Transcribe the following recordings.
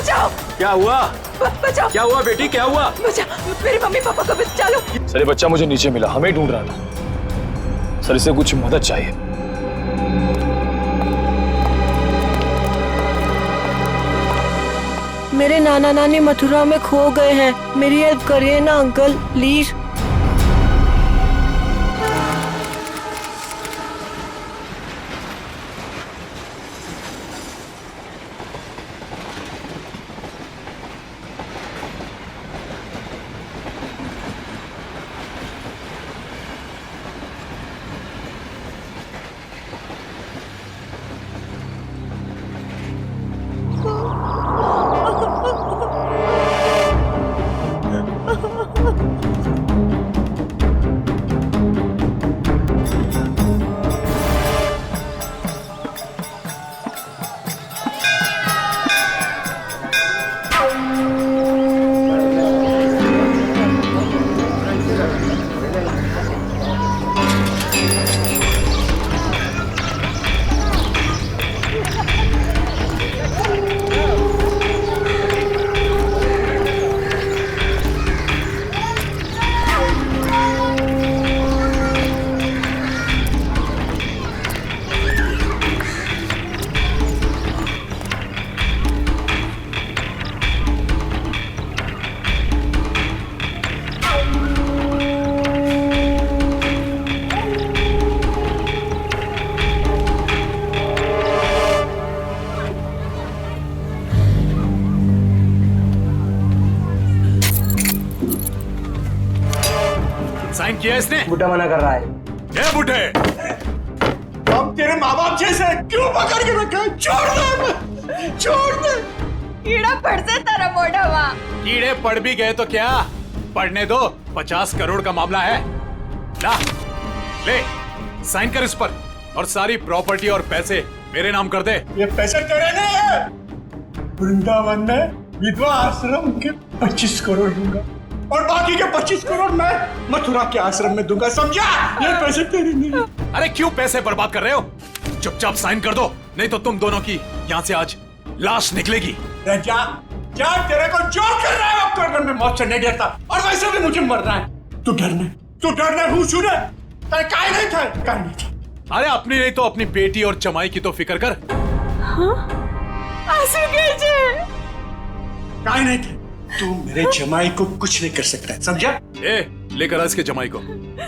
बचाओ। क्या हुआ? बचाओ। क्या हुआ बेटी, क्या हुआ? बचाओ, मेरे मम्मी पापा को बचा लो। सर ये बच्चा मुझे नीचे मिला, हमें ढूंढ रहा था सर, इसे कुछ मदद चाहिए। मेरे नाना नानी मथुरा में खो गए हैं, मेरी हेल्प करिए ना अंकल प्लीज। साइन किया इसने? बुड्ढा मना कर रहा है। ए बुड्ढे, हम तेरे माँ बाप जैसे क्यों पकड़ के रखा है? छोड़ दे, छोड़ दे। कीड़ा पड़ से तेरा मोढ़ावा। कीड़े पड़ भी गए तो क्या, पढ़ने दो, 50 करोड़ का मामला है। ला ले, साइन कर इस पर और सारी प्रॉपर्टी और पैसे मेरे नाम कर दे। ये पैसे तेरे नहीं है, वृंदावन में विधवा आश्रम के 25 करोड़ दूंगा और बाकी के 25 करोड़ मैं मथुरा के आश्रम में दूंगा, समझा? ये पैसे तेरे नहीं है। अरे क्यों पैसे बर्बाद कर रहे हो? चुपचाप साइन कर दो, नहीं तो तुम दोनों की यहाँ से आज लाश निकलेगी। जा जा, तेरे को जो कर रहा है वो करने में मौत से नहीं डरता, और वैसे भी मुझे मरना है। तू डरने हूँ सुने, काय नहीं था, काय नहीं था। अरे अपनी नहीं तो अपनी बेटी और जमाई की तो फिक्र कर। आंसू गिरजे। काय नहीं था, तू मेरे जमाई को कुछ नहीं कर सकता, समझा? ए, लेकर आ इसके जमाई को,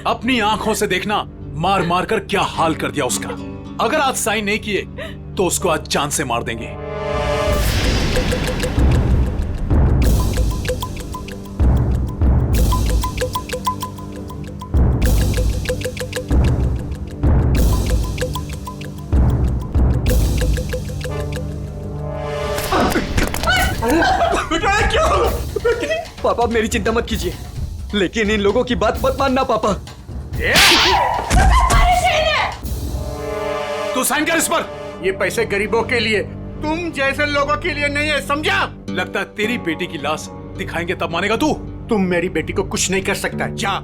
अपनी आंखों से देखना मार मार कर क्या हाल कर दिया उसका। अगर आज साइन नहीं किए तो उसको आज जान से मार देंगे। पापा मेरी चिंता मत कीजिए, लेकिन इन लोगों की बात मत मानना पापा। तू साइन कर इस पर। ये पैसे गरीबों के लिए, तुम जैसे लोगों के लिए नहीं है, समझा? लगता है तेरी बेटी की लाश दिखाएंगे तब मानेगा तू। तुम मेरी बेटी को कुछ नहीं कर सकता, जा,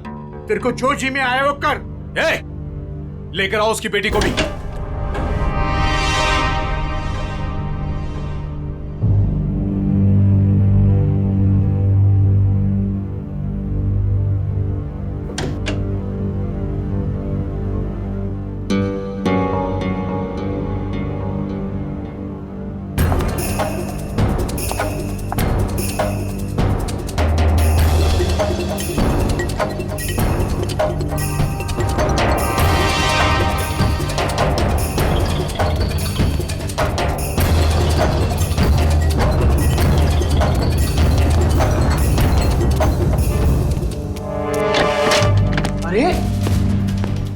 तेरे को जो जी में आया वो कर। ए, लेकर आओ उसकी बेटी को भी।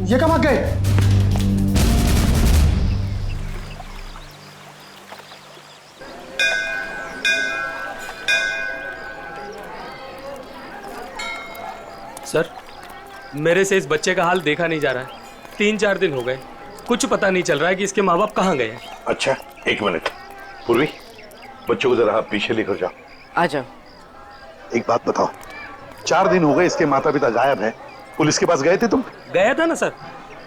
ये कब आ गए? सर, मेरे से इस बच्चे का हाल देखा नहीं जा रहा है। 3-4 दिन हो गए, कुछ पता नहीं चल रहा है कि इसके माँ बाप कहाँ गए हैं। अच्छा, एक मिनट। पूर्वी, बच्चों को जरा आप पीछे लेकर जाओ। आ जाओ। एक बात बताओ, 4 दिन हो गए इसके माता पिता गायब हैं। पुलिस के पास गए थे तुम? गया था ना सर,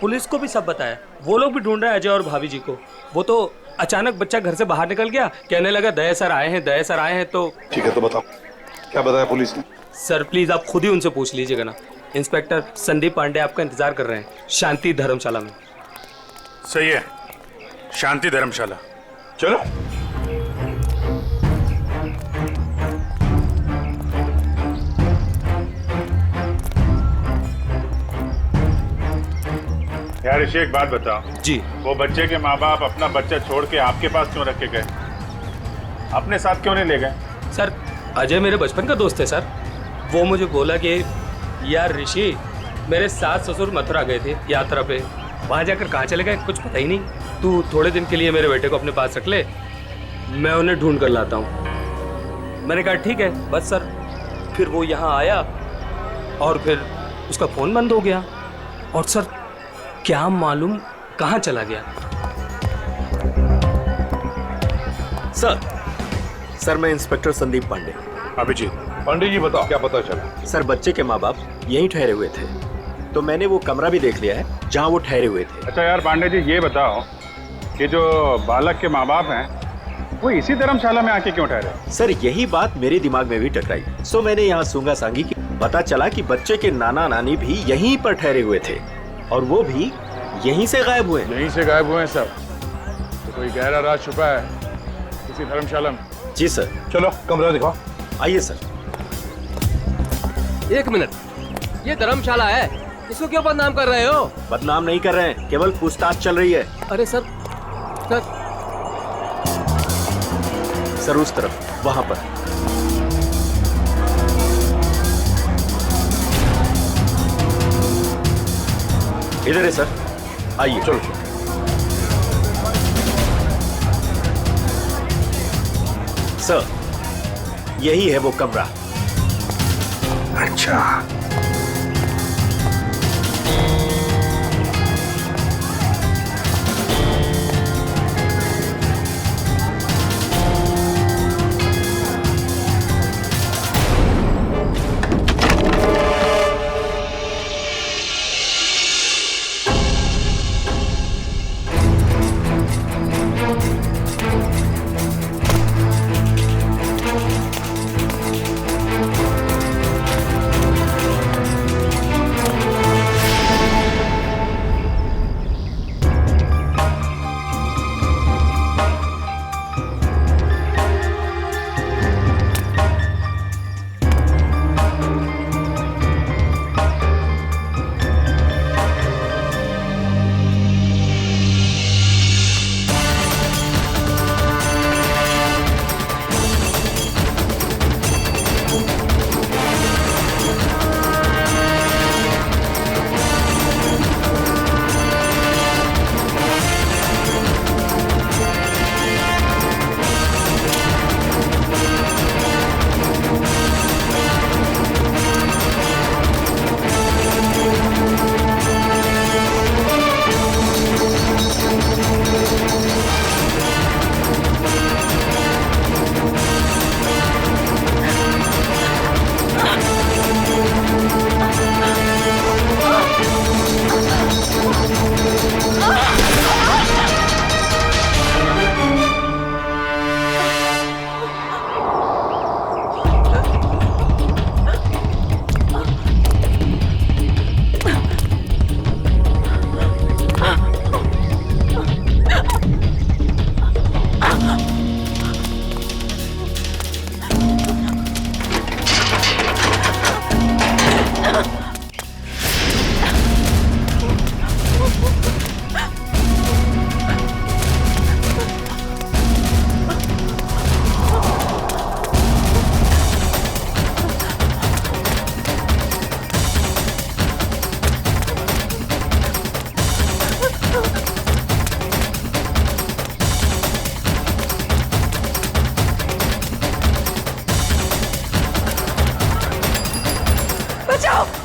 पुलिस को भी सब बताया, वो लोग भी ढूंढ रहे हैं अजय और भाभी जी को। वो तो अचानक बच्चा घर से बाहर निकल गया, कहने लगा दया सर आए हैं, दया सर आए हैं। तो ठीक है, तो बताओ क्या बताया पुलिस ने? सर प्लीज आप खुद ही उनसे पूछ लीजिएगा ना। इंस्पेक्टर संदीप पांडे आपका इंतजार कर रहे हैं शांति धर्मशाला में। सही है, शांति धर्मशाला। चलो। यार ऋषि, एक बात बताओ जी। वो बच्चे के माँ बाप अपना बच्चा छोड़ के आपके पास क्यों रख के गए? अपने साथ क्यों नहीं ले गए? सर अजय मेरे बचपन का दोस्त है सर। वो मुझे बोला कि यार ऋषि, मेरे सास ससुर मथुरा गए थे यात्रा पे, वहाँ जाकर कहाँ चले गए कुछ पता ही नहीं। तू थोड़े दिन के लिए मेरे बेटे को अपने पास रख ले, मैं उन्हें ढूंढ कर लाता हूँ। मैंने कहा ठीक है बस सर। फिर वो यहाँ आया और फिर उसका फ़ोन बंद हो गया और सर क्या मालूम कहाँ चला गया। सर मैं इंस्पेक्टर संदीप पांडे। अभिजीत। पंडित जी बताओ क्या पता चला? सर बच्चे के माँ बाप यहीं ठहरे हुए थे, तो मैंने वो कमरा भी देख लिया है जहाँ वो ठहरे हुए थे। अच्छा यार पांडे जी, ये बताओ कि जो बालक के माँ बाप हैं वो इसी धर्मशाला में आके क्यों ठहरे? सर यही बात मेरे दिमाग में भी टकराई, सो मैंने यहाँ सूंगा सांगी की। पता चला कि बच्चे के नाना नानी भी यहीं पर ठहरे हुए थे और वो भी यहीं से गायब हुए। यहीं से गायब हुए हैं सब? तो कोई गहरा राज छुपा है किसी धर्मशाला में? जी सर। चलो कमरा दिखाओ। आइए सर। एक मिनट, ये धर्मशाला है, इसको क्यों बदनाम कर रहे हो? बदनाम नहीं कर रहे हैं, केवल पूछताछ चल रही है। अरे सर सर उस तरफ, वहां पर। इधर है सर, आइए। चलो। सर यही है वो कमरा। अच्छा,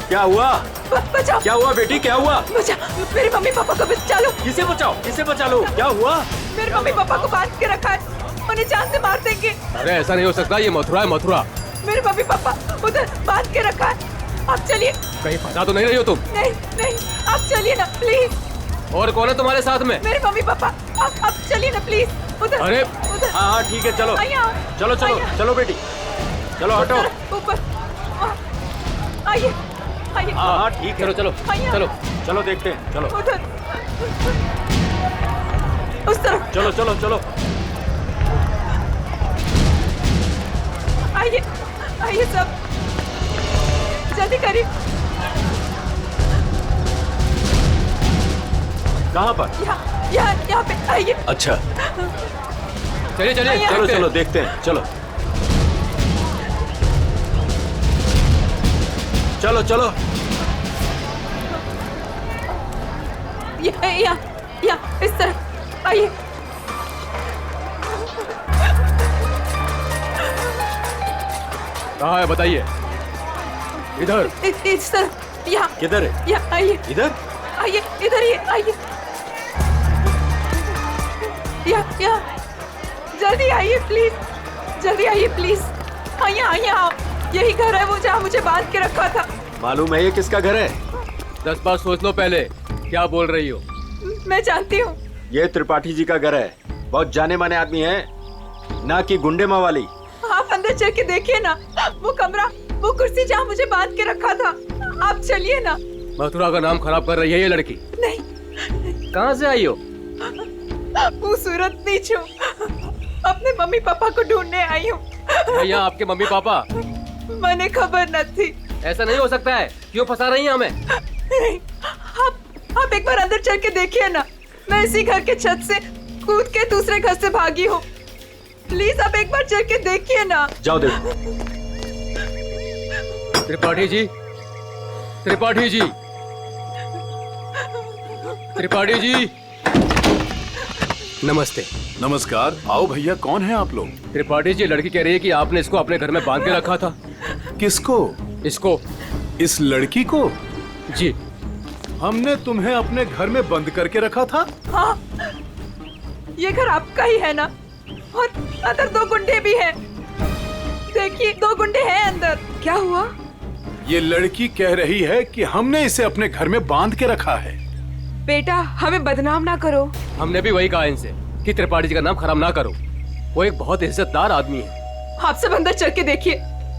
क्या हुआ? बचाओ। क्या हुआ बेटी, क्या हुआ? बचाओ, मेरे मम्मी पापा को बचा लो। किसे बचाओ, किसे बचा लो? क्या हुआ? मेरे मम्मी पापा को बांध के रखा है, उन्हें जान से मार देंगे। अरे ऐसा नहीं हो सकता, ये मथुरा है, मथुरा। मेरे मम्मी पापा उधर बांध के रखा है, आप चलिए। कहीं फंसा तो नहीं रही हो तुम? नहीं नहीं, आप चलिए ना प्लीज। और कौन है तुम्हारे साथ में? मेरे मम्मी पापा। आप चलिए ना प्लीज। उधर अरे उधर। हाँ हाँ ठीक है, चलो आइए आप। चलो चलो आइए। चलो बेटी, चलो हटो। ऊपर वहाँ। आइए आइए। हाँ हाँ ठीक है, चलो चलो आइए। चलो चलो देखते हैं, चलो उधर उस तरफ। चलो चलो चलो। आइए आइए सब, जल्दी करिए। कहाँ पर? यहाँ पे आइए। अच्छा चलिए चलिए आइए। चलो देखते हैं। चलो देखते हैं, चलो चलो चलो। यहाँ इस तरफ आइए। कहाँ है बताइए? इधर। इस तरफ। यहाँ किधर है? यहाँ आइए। इधर? आइए इधर ही आइए। यहाँ जल्दी आइए प्लीज, जल्दी आइए प्लीज। आइए आइए आप। यही घर है वो जहाँ मुझे बांध के रखा था। मालूम है ये किसका घर है? 10 बार सोच लो पहले क्या बोल रही हो। मैं जानती हूँ। ये त्रिपाठी जी का घर है। बहुत जाने माने आदमी है, ना कि गुंडे मवाली। आप अंदर चल के देखिए ना, वो कमरा, वो कुर्सी जहाँ मुझे बांध के रखा था। आप चलिए ना। मथुरा का नाम खराब कर रही है ये लड़की। नहीं, कहाँ से आई हो? खूबसूरत नीच हूँ, अपने मम्मी पापा को ढूंढने आई हूँ। भैया आपके मम्मी पापा? मैंने खबर न थी। ऐसा नहीं हो सकता है, क्यों फंसा रही हैं हमें? आप एक बार अंदर चल के देखिए ना। मैं इसी घर के छत से कूद के दूसरे घर से भागी हूँ। प्लीज आप एक बार चल के देखिए ना। जाओ देखो। त्रिपाठी जी, त्रिपाठी जी, त्रिपाठी जी, नमस्ते। नमस्कार। आओ भैया, कौन है आप लोग? त्रिपाठी जी, लड़की कह रही है कि आपने इसको अपने घर में बांध के रखा था। किसको? इसको। इस लड़की को? जी। हमने तुम्हें अपने घर में बंद करके रखा था? हाँ, ये घर आपका ही है ना? और अंदर 2 गुंडे भी हैं। देखिए 2 गुंडे हैं अंदर। क्या हुआ? ये लड़की कह रही है कि हमने इसे अपने घर में बांध के रखा है। बेटा हमें बदनाम ना करो। हमने भी वही कहा इनसे कि त्रिपाठी जी का नाम खराब ना करो। वो एक बहुत इज्जतदार आदमी है। आप सब अंदर चल के देखिए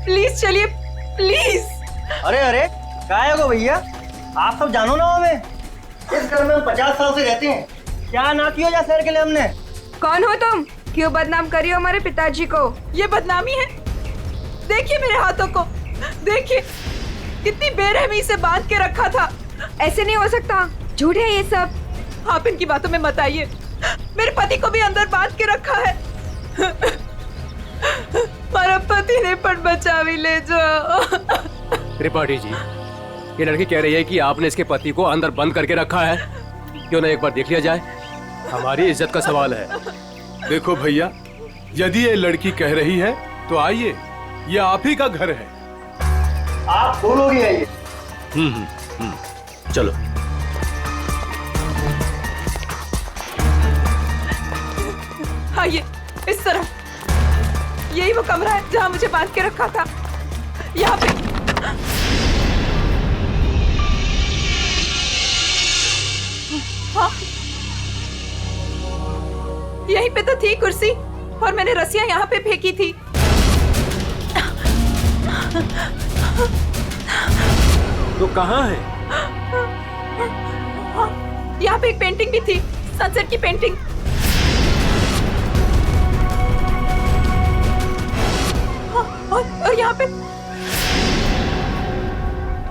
प्लीज, चलिए प्लीज। अरे अरे क्या है वो भैया, आप सब जानो ना हमें। इस घर में हम 50 साल से रहते हैं। क्या ना किया जा शहर के लिए हमने। कौन हो तुम? क्यों बदनाम करिए हमारे पिताजी को? ये बदनामी है? देखिए मेरे हाथों को, देखिए कितनी बेरहमी से बांध के रखा था। ऐसे नहीं हो सकता, झूठ है ये सब। आप इनकी बातों में मत आइए। मेरे पति को भी अंदर बांध के रखा है। मेरा पति ने पण बचावी ले जाओ। त्रिपाठी जी, ये लड़की कह रही है कि आपने इसके पति को अंदर बंद करके रखा है। क्यों ना एक बार देख लिया जाए? हमारी इज्जत का सवाल है। देखो भैया, यदि ये लड़की कह रही है तो आइए, ये आप ही का घर है। आप बोलोगे आइए। चलो। आइए इस तरफ। यही वो कमरा है जहाँ मुझे बांध के रखा था। यहाँ पे। हाँ, यहीं पे तो थी कुर्सी और मैंने रस्सियां यहाँ पे फेंकी थी। तो कहाँ है? हाँ, यहाँ पे एक पेंटिंग भी थी, सनसेट की पेंटिंग। हाँ, और यहाँ पे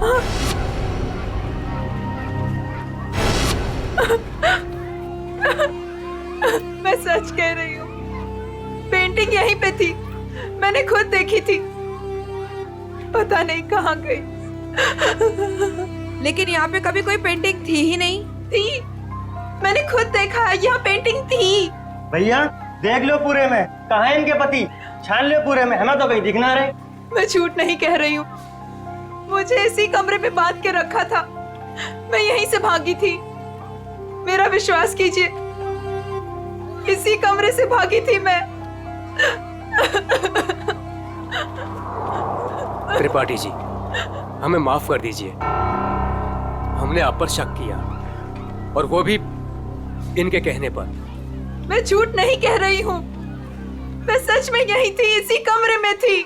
हाँ। मैं सच कह रही हूँ, पेंटिंग यहीं पे थी। मैंने खुद देखी थी, पता नहीं कहाँ गई। लेकिन यहाँ पे कभी कोई पेंटिंग थी ही नहीं। थी, मैंने खुद देखा, यहाँ पेंटिंग थी। भैया देख लो पूरे में, कहाँ है इनके पति, छान लो पूरे में, हमें तो कहीं दिख ना रहे। मैं झूठ नहीं कह रही हूँ, मुझे इसी कमरे में बांध के रखा था। मैं यहीं से भागी थी, मेरा विश्वास कीजिए, इसी कमरे से भागी थी मैं। त्रिपाठी जी, हमें माफ कर दीजिए। हमने आप पर शक किया, और वो भी इनके कहने पर। मैं झूठ नहीं कह रही हूँ, मैं सच में यही थी, इसी कमरे में थी।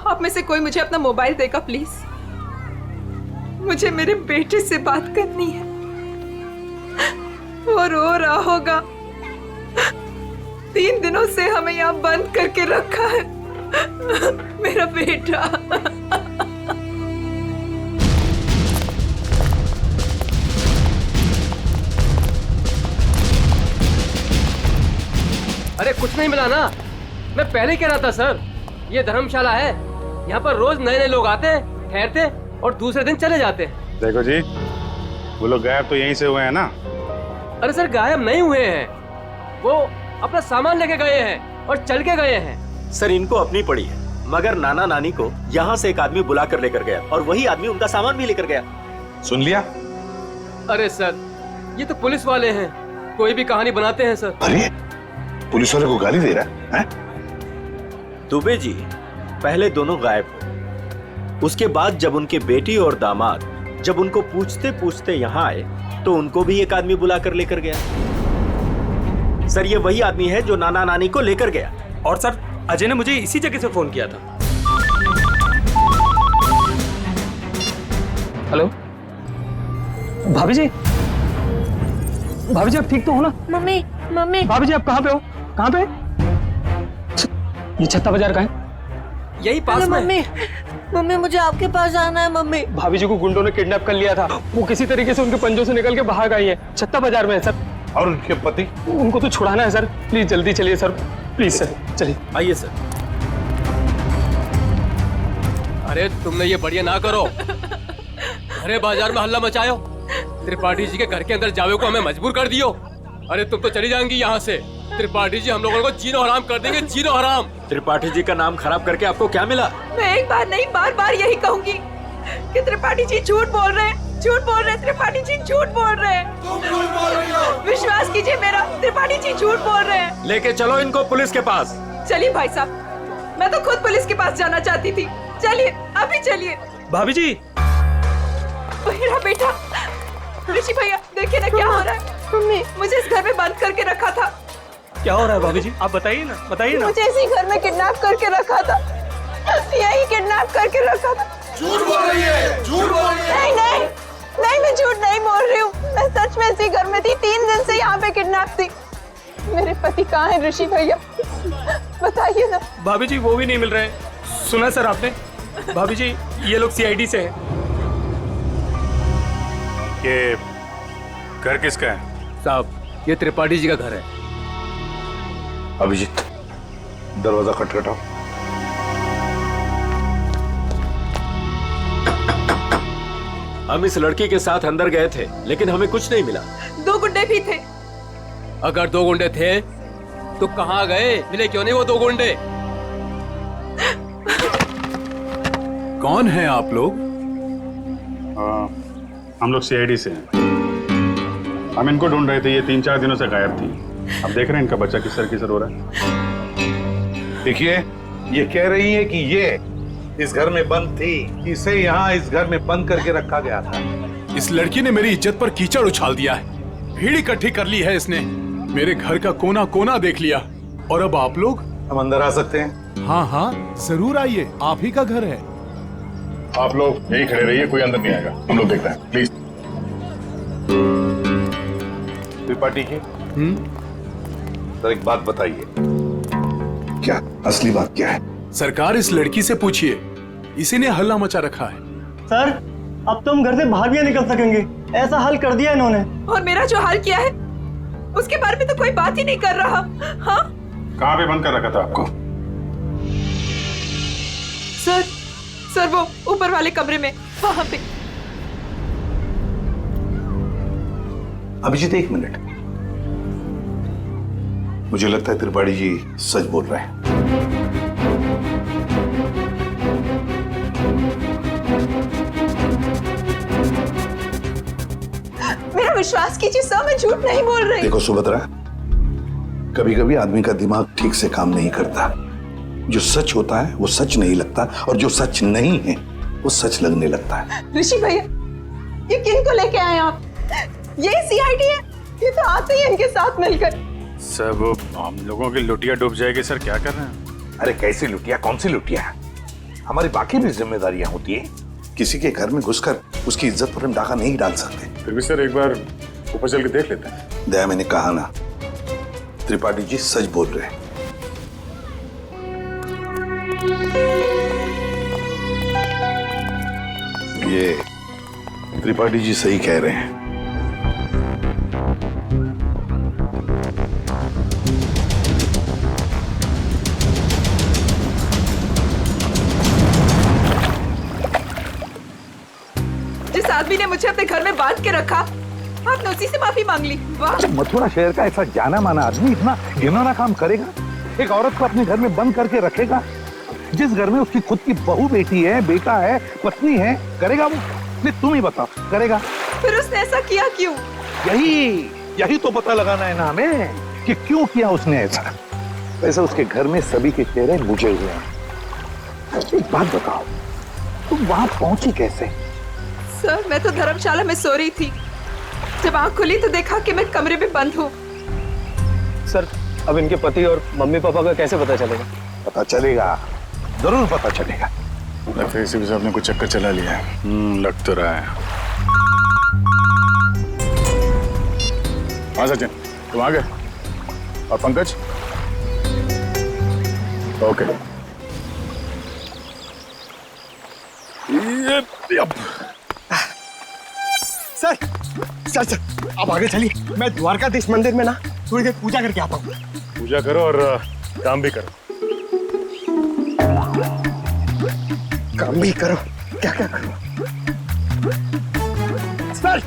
आप में से कोई मुझे अपना मोबाइल देगा प्लीज? मुझे मेरे बेटे से बात करनी है। वो रो रहा होगा। 3 दिनों से हमें यहाँ बंद करके रखा है। मेरा बेटा। अरे कुछ नहीं मिला ना, मैं पहले ही कह रहा था सर, ये धर्मशाला है। यहाँ पर रोज नए नए लोग आते हैं, ठहरते और दूसरे दिन चले जाते हैं। देखो जी, वो लोग गायब तो यहीं से हुए हैं ना? अरे सर गायब नहीं हुए हैं, वो अपना सामान लेके गए हैं और चल के गए हैं। सर इनको अपनी पड़ी है, मगर नाना नानी को यहाँ से एक आदमी बुला कर लेकर गया और वही आदमी उनका सामान भी लेकर गया। सुन लिया? अरे सर ये तो पुलिस वाले हैं, कोई भी कहानी बनाते हैं सर। अरे पुलिस वाले को गाली दे रहा है? दुबे जी, पहले दोनों गायब हुए, उसके बाद जब उनके बेटी और दामाद जब उनको पूछते पूछते यहाँ आए तो उनको भी एक आदमी बुला कर लेकर गया। सर ये वही आदमी है जो नाना नानी को लेकर गया। और सर अजय ने मुझे इसी जगह से फोन किया था। हेलो भाभी जी, भाभी जी आप ठीक तो हो ना? मम्मी मम्मी भाभी जी आप कहाँ पे हो? कहाँ पे? ये छत्ता बाजार का है, यही पास में। मम्मी मम्मी मुझे आपके पास आना है मम्मी। भाभी जी को गुंडों ने किडनैप कर लिया था, वो किसी तरीके से उनके पंजों से निकल के भाग आई है। छत्ता बाजार में है सर। और उनके पति? उनको तो छुड़ाना है सर, प्लीज जल्दी चलिए सर, प्लीज सर चलिए। आइए सर। अरे तुमने ये बढ़िया ना करो, अरे बाजार में हल्ला मचायो, त्रिपाठी जी के घर के अंदर जावे को हमें मजबूर कर दियो। अरे तुम तो चली जाएंगी यहाँ से, त्रिपाठी जी हम लोगों को जीनो हराम कर देंगे, जीनो हराम। त्रिपाठी जी का नाम खराब करके आपको क्या मिला? मैं एक बार नहीं बार बार यही कहूंगी कि त्रिपाठी जी झूठ बोल रहे हैं, झूठ बोल रहे हैं, त्रिपाठी जी झूठ बोल रहे हैं। विश्वास कीजिए मेरा, त्रिपाठी जी झूठ बोल रहे हैं। लेके चलो इनको पुलिस के पास। चलिए भाई साहब, मैं तो खुद पुलिस के पास जाना चाहती थी। चलिए अभी चलिए। भाभी जी मेरा बेटा ऋषि भैया, देखिए ना क्या हो रहा है। मम्मी मुझे इस घर में बंद करके रखा था। क्या हो रहा है भाभी जी, आप बताइए ना, बताइए ना। मुझे इसी घर में किडनैप करके रखा था, यही किडनैप करके रखा था। झूठ बोल रही है, झूठ बोल रही है। नहीं नहीं नहीं, मैं झूठ नहीं बोल रही हूँ, मैं सच में इसी घर में थी। 3 दिन से यहाँ पे किडनैप थी। मेरे पति कहाँ है ऋषि भैया, बताइए ना। भाभी जी वो भी नहीं मिल रहे। सुना सर आपने? भाभी जी ये लोग सीआईडी से हैं। ये घर किसका है? साहब ये त्रिपाठी जी का घर है। अभिजीत, दरवाजा खटखटाओ। हम इस लड़की के साथ अंदर गए थे लेकिन हमें कुछ नहीं मिला। 2 गुंडे भी थे। अगर 2 गुंडे थे तो कहाँ गए? मिले क्यों नहीं वो 2 गुंडे? कौन है आप लोग? हम लोग सीआईडी से हैं। हम इनको ढूंढ रहे थे, ये 3-4 दिनों से गायब थी। अब देख रहे हैं इनका बच्चा किस तरह हो रहा है। देखिए, ये कह रही है कि ये इस घर में बंद थी, इसे यहाँ इस घर में बंद करके रखा गया था। इस लड़की ने मेरी इज्जत पर कीचड़ उछाल दिया है, भीड़ इकट्ठी कर ली है इसने, मेरे घर का कोना कोना देख लिया। और अब आप लोग? हम अंदर आ सकते हैं? हाँ हाँ जरूर आइए, आप ही का घर है। आप लोग यही खड़े रहिए, कोई अंदर नहीं आएगा, हम लोग देखते हैं प्लीज। त्रिपाठी जी, सर एक बात बताइए, क्या असली बात क्या है? सरकार इस लड़की से पूछिए, इसी ने हल्ला मचा रखा है। सर अब तो हम घर से बाहर भी नहीं निकल सकेंगे, ऐसा हाल कर दिया इन्होंने। और मेरा जो हाल किया है उसके बारे में तो कोई बात ही नहीं कर रहा। हाँ कहाँ पे बंद कर रखा था आपको? सर वो ऊपर वाले कमरे में, वहां पे। अभिजीत एक मिनट, मुझे लगता है त्रिपाठी जी सच बोल रहे हैं। मेरा विश्वास कीजिए सर, मैं झूठ नहीं बोल रही। देखो सुभद्रा, कभी कभी आदमी का दिमाग ठीक से काम नहीं करता। जो सच होता है वो सच नहीं लगता, और जो सच नहीं है वो सच लगने लगता है। ऋषि भैया, ये किन को लेके आए आप? ये सीआईडी है? ये तो आते ही इनके साथ मिलकर। सर वो हम लोगों की लुटिया डूब जाएगी सर, क्या कर रहे हैं? अरे कैसी लुटिया, कौन सी लुटिया? हमारी बाकी भी जिम्मेदारियां होती है। किसी के घर में घुसकर उसकी इज्जत पर हम डाका नहीं डाल सकते। फिर भी सर एक बार ऊपर चल के देख लेते हैं। दया, मैंने कहा ना, त्रिपाठी जी सच बोल रहे हैं। ये त्रिपाठी जी सही कह रहे हैं। जिस आदमी ने मुझे अपने घर में बांध के रखा, आपने उसी से माफी मांग ली। वाह! मथुरा शहर का ऐसा जाना माना आदमी इतना घिनौना काम करेगा? एक औरत को अपने घर में बंद करके रखेगा? जिस घर में उसकी खुद की बहू बेटी है, बेटा है, पत्नी है, करेगा वो? नहीं, तुम ही बताओ, करेगा? फिर उसने ऐसा किया क्यों? यही तो पता लगाना है ना हमें कि क्यों किया उसने ऐसा। वैसे उसके घर में सभी के चेहरे बुझे हुए हैं। एक बात बताओ, तुम वहां पहुंची कैसे? सर, मैं तो धर्मशाला में सो रही थी। जब आंख खुली तो देखा कि मैं कमरे में बंद हूँ। सर, अब इनके पति और मम्मी पापा का कैसे पता चलेगा? पता चलेगा, जरूर पता चलेगा। लगता है इसी भी साहब ने कुछ चक्कर चला लिया है। लग तो रहा है। हाँ सचिन, तुम आ गए? और Pankaj? Okay. Sir sir sir आप आगे चलिए, मैं द्वारकाधीश मंदिर में ना थोड़ी देर पूजा करके आता हूँ। पूजा करो और काम भी करो। काम भी करो? क्या क्या करो? सर,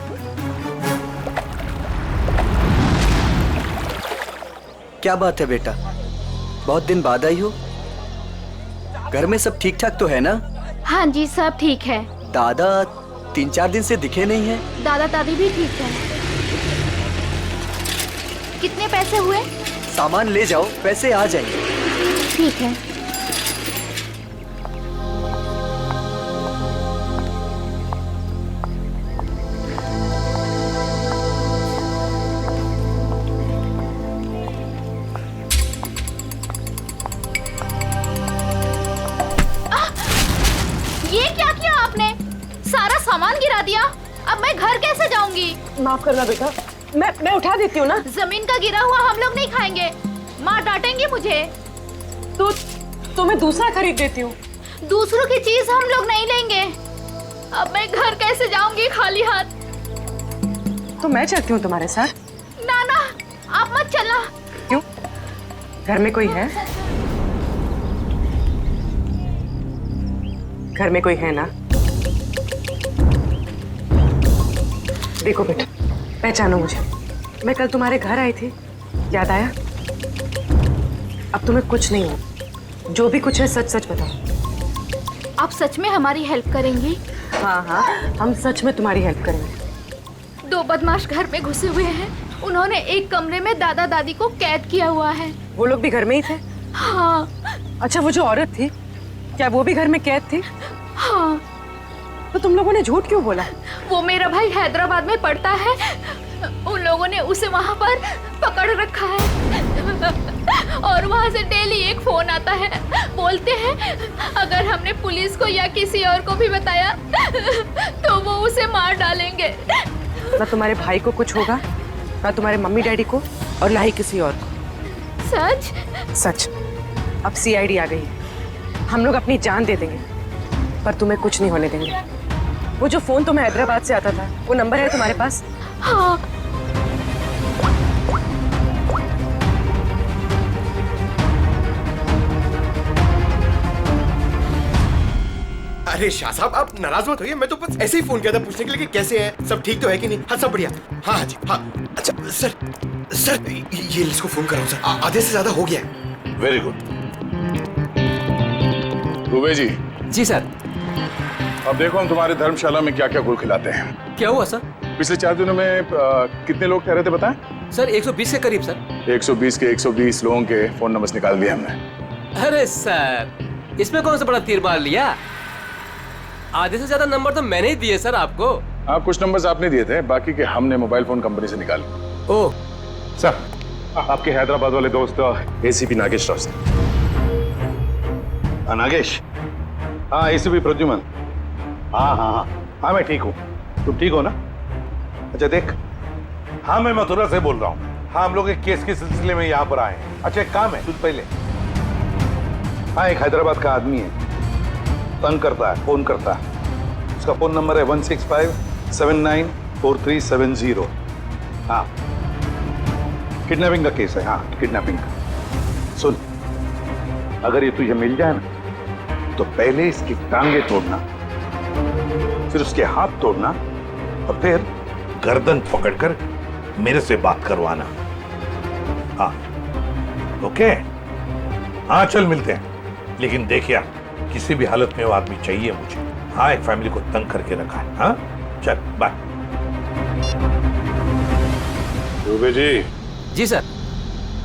क्या बात है बेटा, बहुत दिन बाद आई हो? घर में सब ठीक ठाक तो है ना? हाँ जी, सब ठीक है। दादा 3-4 दिन से दिखे नहीं है। दादा दादी भी ठीक है। कितने पैसे हुए? सामान ले जाओ, पैसे आ जाएंगे। ठीक है। ये क्या किया आपने? सारा सामान गिरा दिया। अब मैं घर कैसे जाऊंगी? माफ करना बेटा, मैं उठा देती हूँ ना। जमीन का गिरा हुआ हम लोग नहीं खाएंगे, माँ डांटेंगी मुझे। तो मैं दूसरा खरीद देती हूँ। दूसरों की चीज हम लोग नहीं लेंगे। अब मैं घर कैसे जाऊंगी खाली हाथ? तो मैं चलती हूँ तुम्हारे साथ। ना ना, आप मत चलना। क्यों? घर में कोई है? घर में कोई है ना? देखो बेटा, पहचानो मुझे। मैं कल तुम्हारे घर आई थी, याद आया? अब तुम्हें कुछ नहीं हो, जो भी कुछ है सच सच बताओ। आप सच में हमारी हेल्प करेंगी? हाँ हाँ, हम सच में तुम्हारी हेल्प करेंगे। 2 बदमाश घर में घुसे हुए हैं। उन्होंने एक कमरे में दादा दादी को कैद किया हुआ है। वो लोग भी घर में ही थे? हाँ। अच्छा, वो जो औरत थी, क्या वो भी घर में कैद थी? हाँ। तो तुम लोगों ने झूठ क्यों बोला? वो मेरा भाई हैदराबाद में पढ़ता है, उन लोगों ने उसे वहाँ पर पकड़ रखा है। और वहाँ से डेली एक फोन आता है, बोलते हैं अगर हमने पुलिस को या किसी और को भी बताया तो वो उसे मार डालेंगे। ना तुम्हारे भाई को कुछ होगा, ना तुम्हारे मम्मी डैडी को, और ना ही किसी और को। सच? सच। अब सीआईडी आ गई है, हम लोग अपनी जान दे देंगे, पर तुम्हें कुछ नहीं होने देंगे। वो जो फोन तुम्हें हैदराबाद से आता था, वो नंबर है तुम्हारे पास? हाँ। अरे शाह साहब, आप नाराज मत होइए, मैं तो बस ऐसे ही फोन किया था पूछने के लिए कि कैसे है, सब ठीक तो है कि नहीं। हाँ सब बढ़िया। हाँ जी हाँ। अच्छा सर ये इसको फोन कराओ सर, आधे से ज्यादा हो गया है। Very good. दुबे जी। जी सर। अब देखो हम तुम्हारे धर्मशाला में क्या क्या गुल खिलाते हैं। क्या हुआ सर? पिछले 4 दिनों में कितने लोग ठहरे थे बताएं? सर 120 के करीब सर। 120 के 120 लोगों के फोन नंबर्स निकाल दिए हमने। अरे सर, इसमें कौन सा बड़ा तीर मार लिया? आधे से ज्यादा नंबर तो मैंने ही दिए सर आपको। हाँ, कुछ नंबर्स आपने दिए थे, बाकी के हमने मोबाइल फोन कंपनी से निकाले। ओह सर, आपके हैदराबाद वाले दोस्त एसीपी नागेश राव सर। नागेश, हाँ एसीपी प्रद्युमन। हाँ हाँ हाँ हाँ, मैं ठीक हूँ। तुम ठीक हो ना? अच्छा देख, हाँ मैं मथुरा से बोल रहा हूँ। हाँ, हम लोग एक केस के सिलसिले में यहाँ पर आए हैं। अच्छा एक काम है, तुझ पहले। हाँ, एक हैदराबाद का आदमी है, तंग करता है, फोन करता है। उसका फोन नंबर है 165794370। हाँ, किडनैपिंग का केस है। हाँ, किडनैपिंग का। सुन, अगर ये तुझे मिल जाए ना, तो पहले इसकी टांगे तोड़ना, फिर उसके हाथ तोड़ना, और फिर गर्दन पकड़कर मेरे से बात करवाना। हाँ, ओके? हाँ, चल मिलते हैं। लेकिन देखिए, किसी भी हालत में वो आदमी चाहिए मुझे। हाँ, एक फैमिली को तंग करके रखा है। हाँ, चल बाय। दुबे जी। जी सर।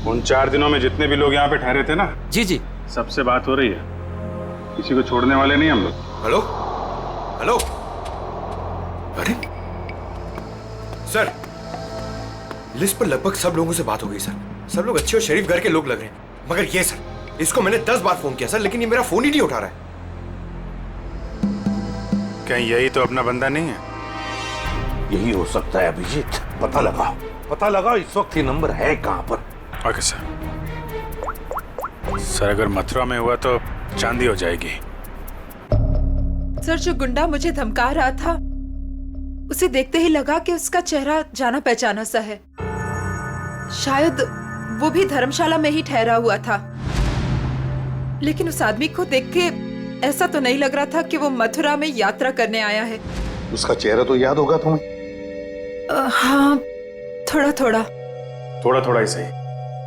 उन 4 दिनों में जितने भी लोग यहाँ पे ठहरे थे ना, जी जी, सबसे बात हो रही है। किसी को छोड़ने वाले नहीं हम लोग। हेलो हेलो, अरे सर, लिस्ट पर लगभग सब लोगों से बात हो गई सर। सब लोग अच्छे और शरीफ घर के लोग लग रहे हैं, मगर ये सर, इसको मैंने 10 बार फोन किया सर, लेकिन ये मेरा फोन ही नहीं उठा रहा है। कहीं यही तो अपना बंदा नहीं है? यही हो सकता है अभिजीत। पता लगाओ, पता लगाओ इस वक्त ये नंबर है कहां पर। Okay sir. सर, अगर मथुरा में हुआ तो चांदी हो जाएगी। सर, जो गुंडा मुझे धमका रहा था, उसे देखते ही लगा कि उसका चेहरा जाना पहचाना सा है। शायद वो भी धर्मशाला में ही ठहरा हुआ था, लेकिन उस आदमी को देख के ऐसा तो नहीं लग रहा था कि वो मथुरा में यात्रा करने आया है। उसका चेहरा तो याद होगा तुम्हें? हाँ, थोड़ा थोड़ा। थोड़ा थोड़ा ही सही,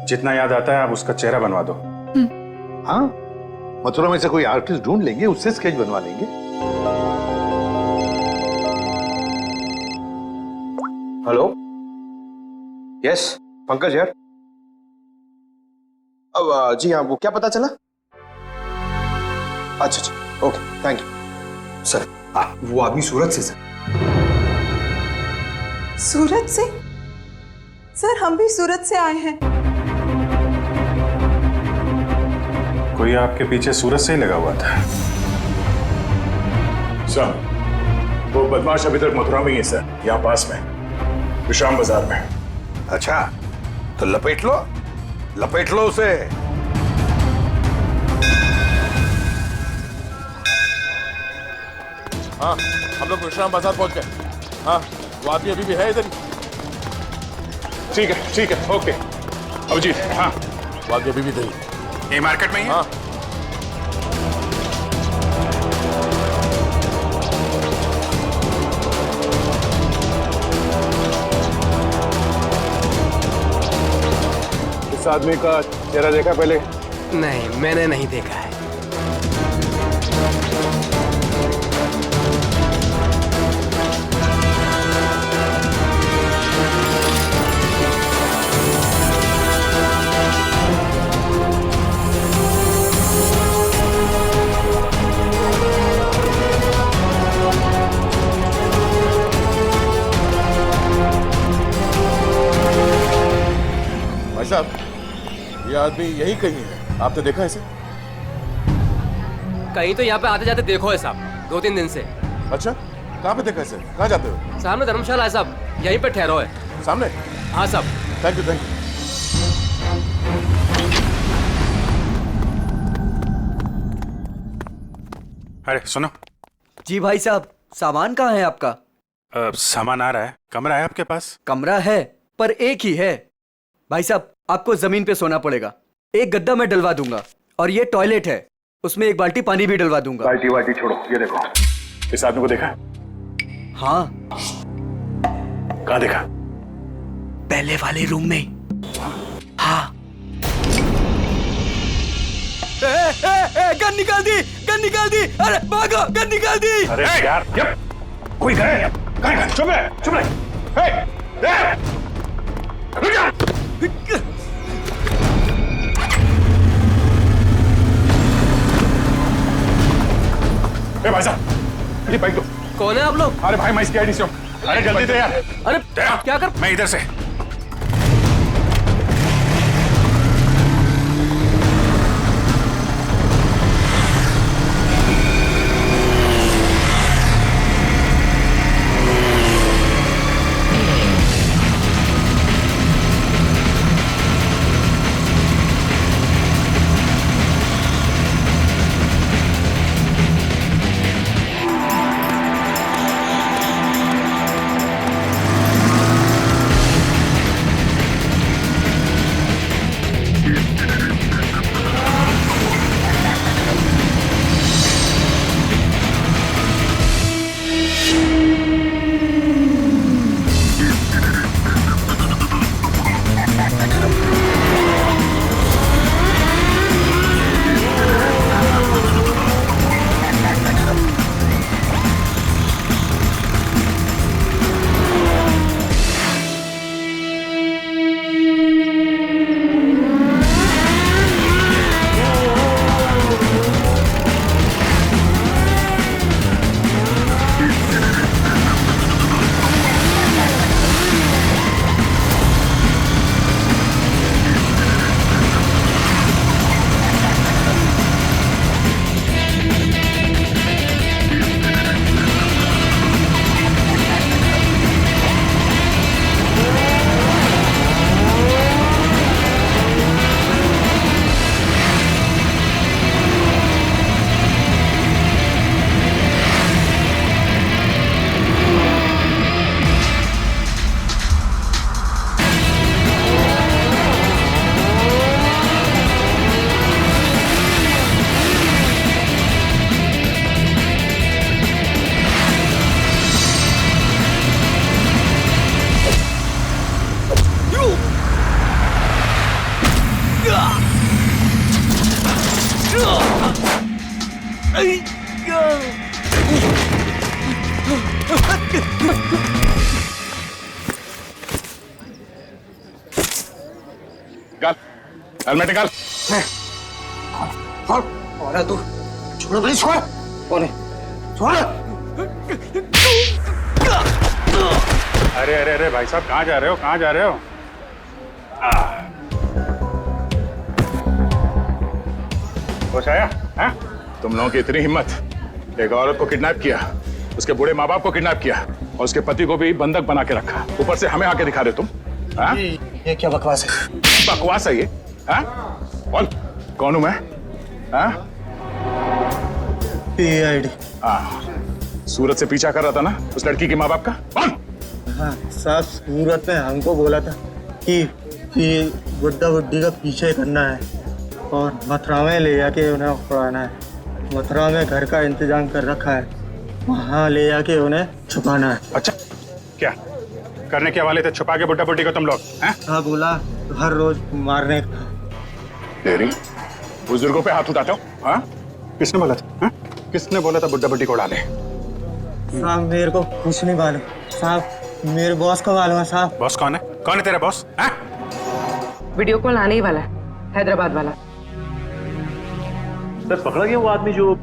जितना याद आता है आप उसका चेहरा बनवा दो। हाँ, मथुरा में से कोई आर्टिस्ट ढूंढ लेंगे, उससे स्केच बनवा लेंगे। हेलो, यस पंकज यार। अब जी हाँ, वो क्या पता चला? अच्छा अच्छा, ओके, थैंक यू सर। वो आदमी सूरत से सर। सूरत से? सर, हम भी सूरत से आए हैं। कोई आपके पीछे सूरत से ही लगा हुआ था? सर, वो बदमाश अभी तक मथुरा में ही है सर, यहाँ पास में, विश्राम बाजार में। अच्छा, तो लपेट लो उसे। हाँ, हम लोग विश्राम बाजार पहुंच गए। हाँ, वो आदमी अभी भी है इधर। ठीक है, ओके। अभिजीत, हाँ, वो आदमी अभी भी इधर ही। ये मार्केट में ही है? हाँ। इस आदमी का चेहरा देखा पहले? नहीं, मैंने नहीं देखा है। भाई साहब, ये आदमी यही कहीं है, आपने देखा है इसे? कहीं तो यहाँ पे आते जाते देखो है साहब, 2-3 दिन से। अच्छा, कहाँ पे देखा इसे? कहाँ जाते हो? सामने धर्मशाला है साहब, यहीं पे ठहरो है। सामने? हाँ साहब। Thank you. अरे सुनो। जी भाई साहब, सामान कहाँ है आपका? सामान आ रहा है। कमरा है आपके पास? कमरा है, पर एक ही है। भाई साहब, आपको जमीन पे सोना पड़ेगा। एक गद्दा मैं डलवा दूंगा, और ये टॉयलेट है, उसमें एक बाल्टी पानी भी डलवा दूंगा। बाल्टी छोड़ो, ये देखो, इस आदमी को देखा? हाँ। कहाँ देखा? पहले वाले रूम में। हाँ। गन निकाल दी, गन निकाल दी। अरे भागो, गन निकाल दी। अरे यार, कोई गए? चुप रहे, चुप रहे। ए भाई साहब, ये बाइक दो। कौन है आप लोग? अरे भाई मैं इसकी आईडी से हूँ। अरे जल्दी दे यार। अरे दे। क्या कर? मैं इधर से। निकाल हेलमेट निकाल। और तू छोड़ भाई, छोड़। कौन है? छोड़। अरे अरे अरे भाई साहब, कहाँ जा रहे हो? कहाँ जा रहे हो? होश आया? हाँ? तुम लोगों की इतनी हिम्मत, एक औरत को किडनैप किया, उसके बूढ़े माँ बाप को किडनैप किया और उसके पति को भी बंधक बना के रखा, ऊपर से हमें आके दिखा रहे तुम। हाँ? ये क्या बकवास है? बकवास है ये? हाँ? बोल कौन हूं मैं? हाँ? PID। सूरत से पीछा कर रहा था ना उस लड़की के माँ बाप का? कौन? हाँ साहब, सूरत में हमको बोला था कि बुड्ढा बुड्ढी का पीछे करना है और मथुरा में ले जाके उन्हें पढ़ाना है। मथुरा में घर का इंतजाम कर रखा है, वहाँ ले जाके उन्हें छुपाना है। अच्छा, क्या करने के वाले थे? छुपा के बुड्ढा बुड्ढी को तुम लोग? हाँ बोला, हर रोज मारने का। तेरी बुजुर्गों पे हाथ उठाते हो? हाँ? किसने बोला था? हाँ? किसने बोला था बुड्ढा बुड्ढी को उड़ा ले? साहब मेरे को कुछ नहीं मालूम साहब, मेरे बॉस को मालूम है साहब। बॉस कौन है? कौन है तेरा बॉस? हाँ? वीडियो कॉल आने ही वाला है, हैदराबाद वाला। सर पकड़ा गया वो आदमी जो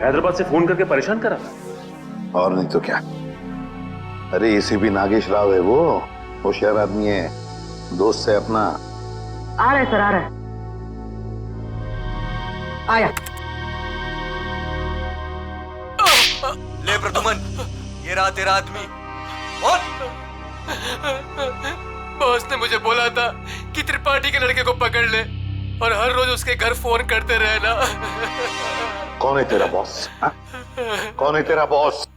हैदराबाद से फोन करके परेशान करा था। और नहीं तो क्या। अरे ACP नागेश राव है वो, होशियार आदमी है, दोस्त है अपना। आ रहा है सर, आ रहा है। आया। ले प्रदुमन, ये रहा तेरा आदमी। और बॉस ने मुझे बोला था कि त्रिपाठी के लड़के को पकड़ ले और हर रोज उसके घर फोन करते रहना। कौन है तेरा बॉस? कौन है तेरा बॉस?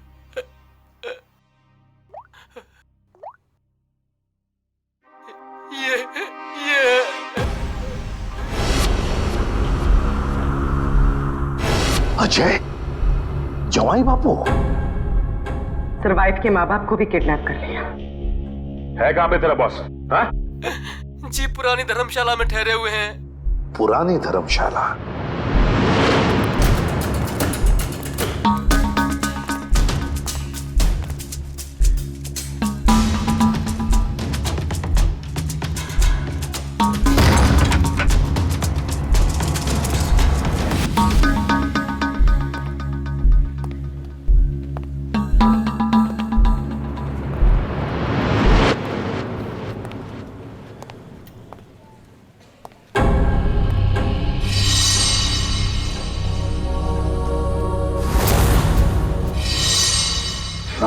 ये अजय, जवाई बापू। सर वाइफ के माँ बाप को भी किडनैप कर लिया है। कहाँ पे तेरा बॉस? हाँ? जी पुरानी धर्मशाला में ठहरे हुए हैं। पुरानी धर्मशाला?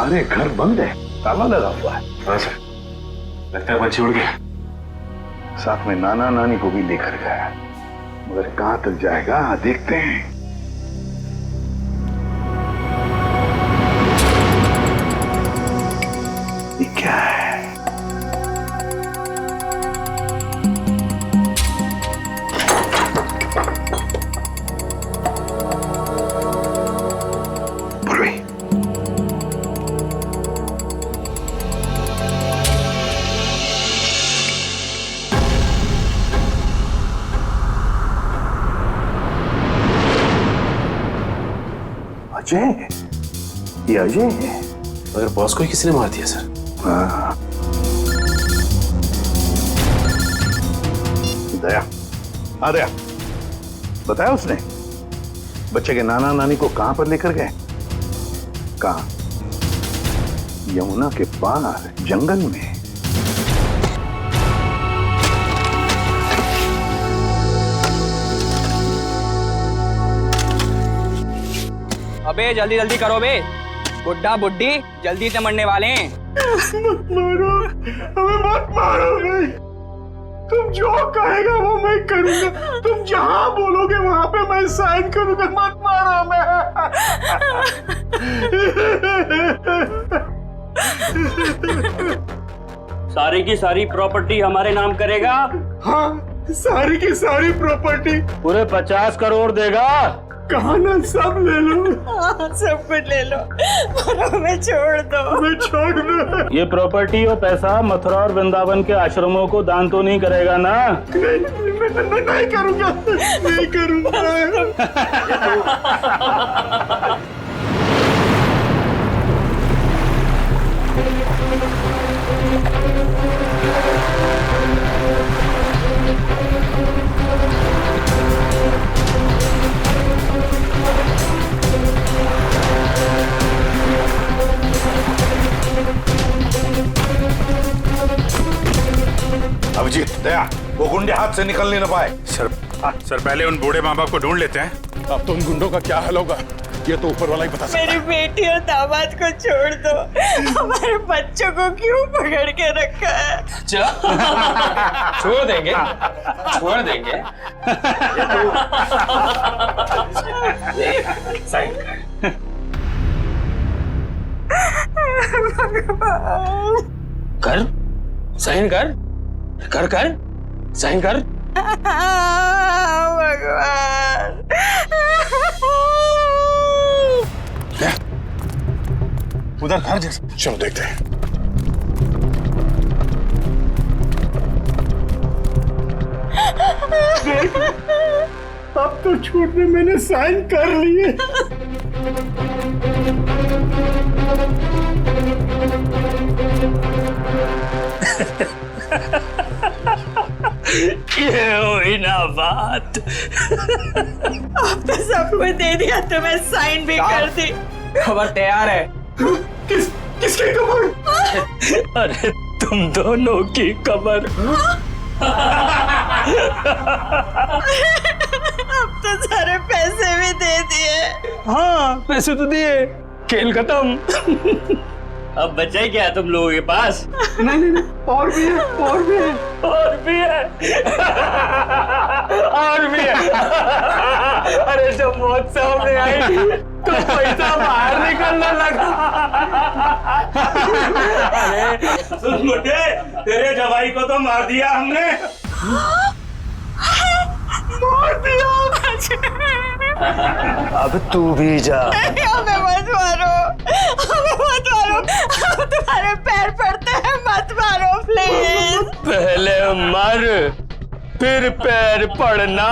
सारे घर बंद है, ताला लगा हुआ है। हाँ सर, लगता है पंछी उड़ गया। साथ में नाना नानी को भी लेकर गया, मगर कहां तक जाएगा देखते हैं। ये क्या है? अजय, ये अजय है। मगर बॉस को ही किसी ने मार दिया सर। हाँ। दया, हाँ दया, बताया उसने बच्चे के नाना नानी को कहां पर लेकर गए? कहां? यमुना के पार जंगल में। अबे जल्दी जल्दी करो बे, बुड्ढा बुड्ढी जल्दी से मरने वाले हैं। मत मारो, हमें मत मारो भाई। तुम जो कहेगा वो मैं करूंगा। तुम जहां बोलोगे वहां पे मैं साइन करूंगा। मत मारो हमें। सारी की सारी प्रॉपर्टी हमारे नाम करेगा? हाँ, सारी की सारी प्रॉपर्टी। पूरे 50 करोड़ देगा? कहा ना, सब ले लो। सब कुछ ले लो, पर हमें छोड़ दो। हमें छोड़ दो। ये प्रॉपर्टी और पैसा मथुरा और वृंदावन के आश्रमों को दान तो नहीं करेगा ना? नहीं करूंगा, नहीं करूंगा। अभिजीत, दया, वो गुंडे हाथ से निकलने न पाए। सर, सर पहले उन बूढ़े माँ बाप को ढूंढ लेते हैं। अब तो उन गुंडों का क्या हाल होगा ये तो ऊपर वाला ही बता सकता है। मेरी बेटी और दामाद को छोड़ दो, हमारे बच्चों को क्यों पकड़ के रखा है? छोड़ देंगे, छोड़ देंगे। साइन कर, साइन कर, कर कर, साइन कर। भगवान, उधर घर जैसा, चलो देखते हैं। अब तो छूट में मैंने साइन कर लिए। ये हुई ना बात। अब तो सब कुछ दे दिया, तुम्हें साइन भी कर दी। खबर तैयार है। किसकी खबर? अरे तुम दोनों की खबर। अब तो सारे पैसे भी दे दिए। हाँ, पैसे तो दिए, खेल खत्म। अब बचा ही क्या तुम लोगों के पास? नहीं, और भी है, और भी है, और भी है, और भी है। अरे जब मौत सामने आई तो पैसा बाहर निकलने लगा। अरे सुन मुझे, तेरे जवाई को तो मार दिया हमने। मार दिया? अब तू भी जा। हमें मत मारो, हमें मत मारो, हम तुम्हारे पैर पड़ते हैं, मत मारो प्लीज। पहले मर, फिर पैर पड़ना।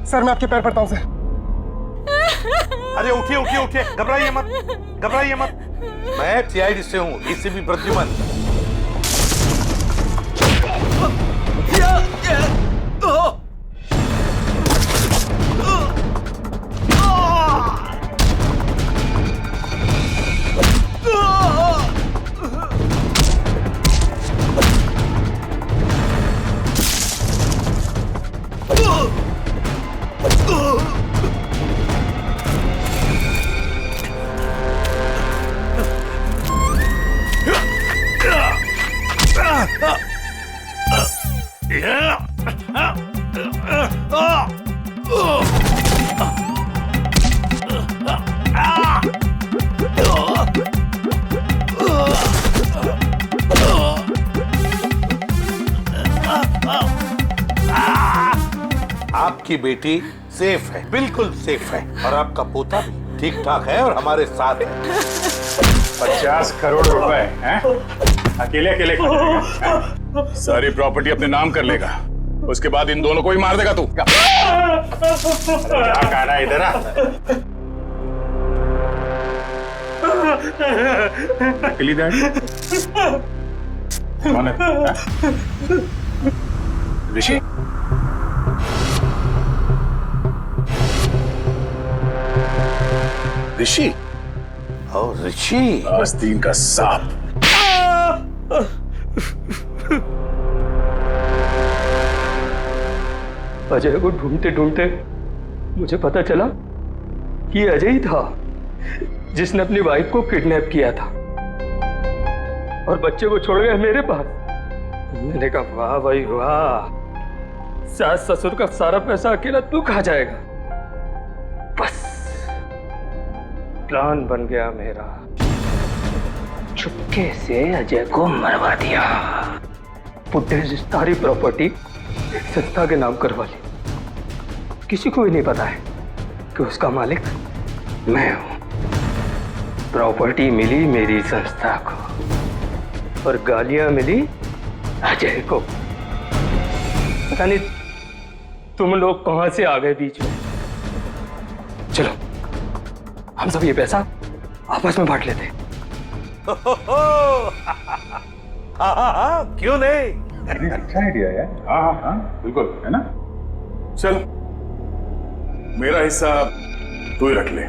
सर मैं आपके पैर पड़ता हूँ सर। अरे उठिए उठिए उठिए, घबराइए मत, घबराइए मत। मैं सीआईडी से हूँ, एसीपी प्रद्युमन। आपकी बेटी सेफ है, बिल्कुल सेफ है, और आपका पोता भी ठीक ठाक है और हमारे साथ है। 50 करोड़ रुपए हैं? अकेले अकेले खाएगा? सारी प्रॉपर्टी अपने नाम कर लेगा, उसके बाद इन दोनों को ही मार देगा तू। क्या कहना है इधर? नकली डैडी कौन है? ऋषि? ऋषि? ओ ऋषि, आस्तीन का सांप। अजय को ढूंढते ढूंढते मुझे पता चला कि ये अजय ही था जिसने अपनी वाइफ को किडनैप किया था और बच्चे को छोड़ गया मेरे पास। मैंने कहा वाह भाई वाह, सास ससुर का सारा पैसा अकेला तू खा जाएगा। बस प्लान बन गया मेरा, चुपके से अजय को मरवा दिया, बुड्ढे से सारी प्रॉपर्टी संस्था के नाम करवा ली। किसी को भी नहीं पता है कि उसका मालिक मैं हूं। प्रॉपर्टी मिली मेरी संस्था को और गालियां मिली अजय को। पता नहीं तुम लोग कहां से आ गए बीच में। चलो हम सब ये पैसा आपस में बांट लेते हैं। हाँ, क्यों नहीं? अच्छा आइडिया है। हाँ, बिल्कुल, है ना? चल, मेरा हिस्सा तू ही रख ले।